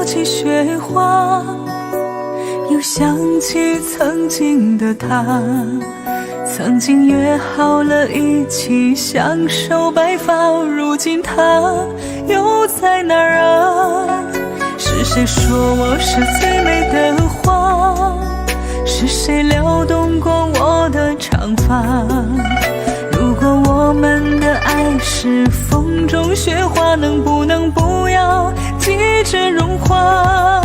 起雪花，又想起曾经的他，曾经约好了一起享受白发，如今他又在哪儿啊？是谁说我是最美的花？是谁撩动过我的长发？如果我们的爱是风中雪花，能不能不要急着融化？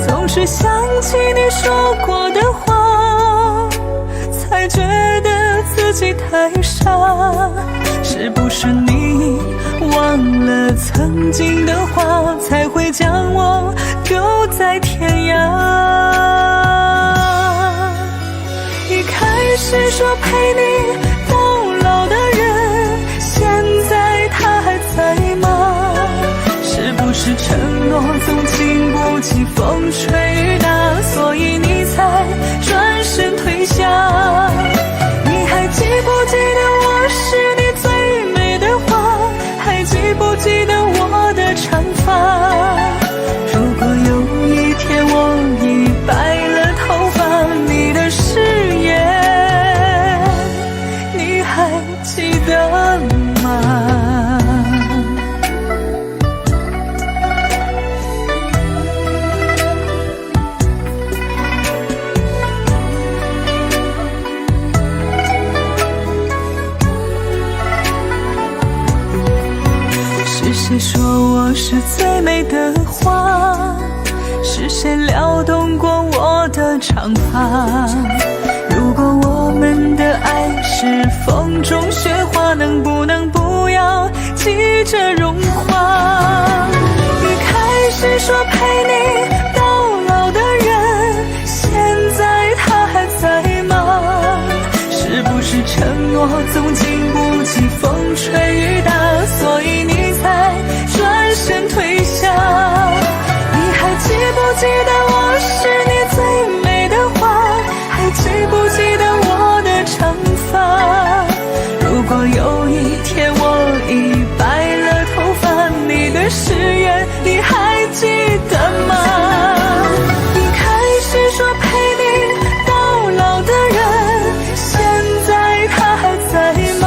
总是想起你说过的话，才觉得自己太傻。是不是你忘了曾经的话，才会将我丢在天涯？一开始说陪你到老的人，现在他还在吗？是不是承诺总经不起风吹雨打，所以你才转身退下？你还记不记得我是你最美的花？还记不记得我的长发？如果有一天我已白了头发，你的誓言你还记得吗？是谁说我是最美的花？是谁撩动过我的长发？如果我们的爱是风中雪花，能不能不要急着融化？一开始说陪你到老的人，现在他还在吗？是不是承诺总经不起风吹雨打，所以你才转身退下？你还记不记得我是你最美的花？还记不记得我的长发？如果有一天我已白了头发，你的誓言你还记得吗？一开始说陪你到老的人，现在他还在吗？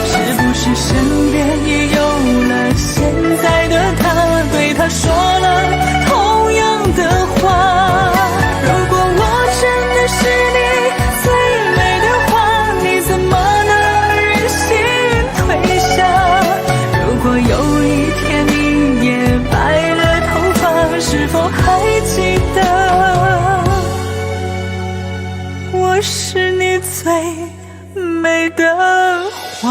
是不是身边也有了现在的他，对他说了同样的话？如果我真的是你最美的花，你怎么能忍心退下？如果有一天你也白了头发，是否还记得我是你最美的花？